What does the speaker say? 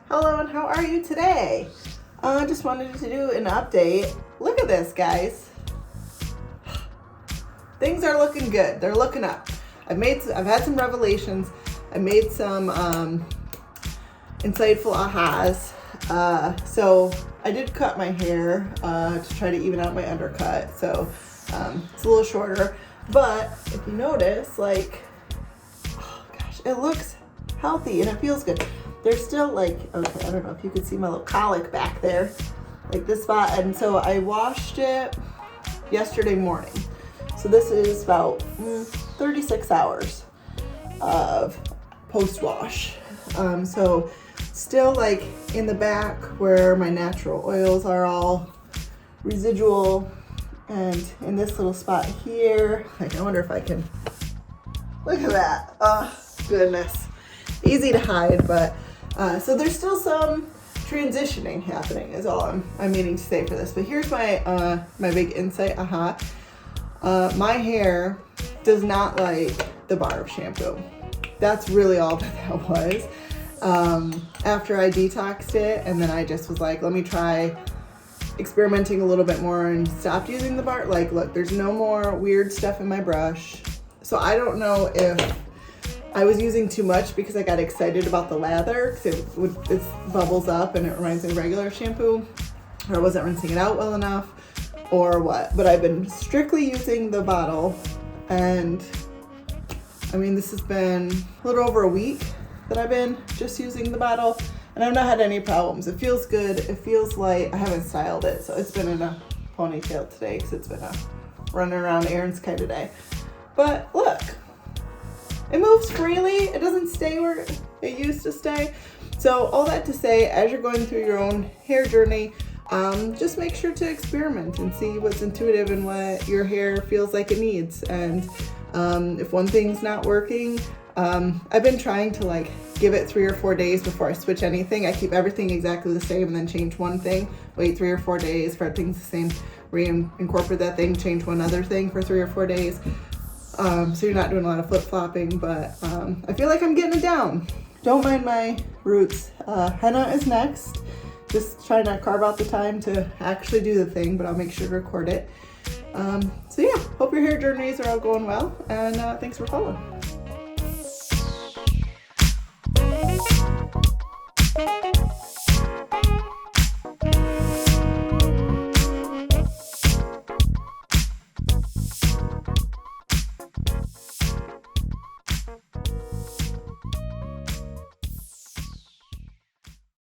Hello, and how are you today? I just wanted to do an update. Look at this, guys. Things are looking good. They're looking up. I've had some revelations. I made some insightful ahas. So I did cut my hair to try to even out my undercut. So it's a little shorter. But if you notice, like, oh gosh, it looks healthy and it feels good. There's still like, okay, I don't know if you can see my little colic back there, like this spot. And so I washed it yesterday morning. So this is about 36 hours of post-wash. So still like in the back where my natural oils are all residual, and in this little spot here, like I wonder if I can, look at that. Oh, goodness. Easy to hide, but so there's still some transitioning happening is all I'm meaning to say for this. But here's my my big insight, my hair does not like the bar of shampoo. That's really all that was. After I detoxed it, and then I just was like, let me try experimenting a little bit more and stopped using the bar. Like, look, there's no more weird stuff in my brush. So I don't know if I was using too much because I got excited about the lather, because it bubbles up and it reminds me of regular shampoo, or I wasn't rinsing it out well enough, or what. But I've been strictly using the bottle, and I mean, this has been a little over a week that I've been just using the bottle, and I've not had any problems. It feels good. It feels light. I haven't styled it, so it's been in a ponytail today because it's been a running around errands kind of day. But look. It moves freely. It doesn't stay where it used to stay. So all that to say, as you're going through your own hair journey, just make sure to experiment and see what's intuitive and what your hair feels like it needs. And if one thing's not working, I've been trying to like give it 3 or 4 days before I switch anything. I keep everything exactly the same and then change one thing, wait 3 or 4 days for everything's the same, incorporate that thing, change one other thing for 3 or 4 days. So you're not doing a lot of flip-flopping, but I feel like I'm getting it down. Don't mind my roots. Henna is next. Just trying to carve out the time to actually do the thing, but I'll make sure to record it. So yeah, hope your hair journeys are all going well, and thanks for following.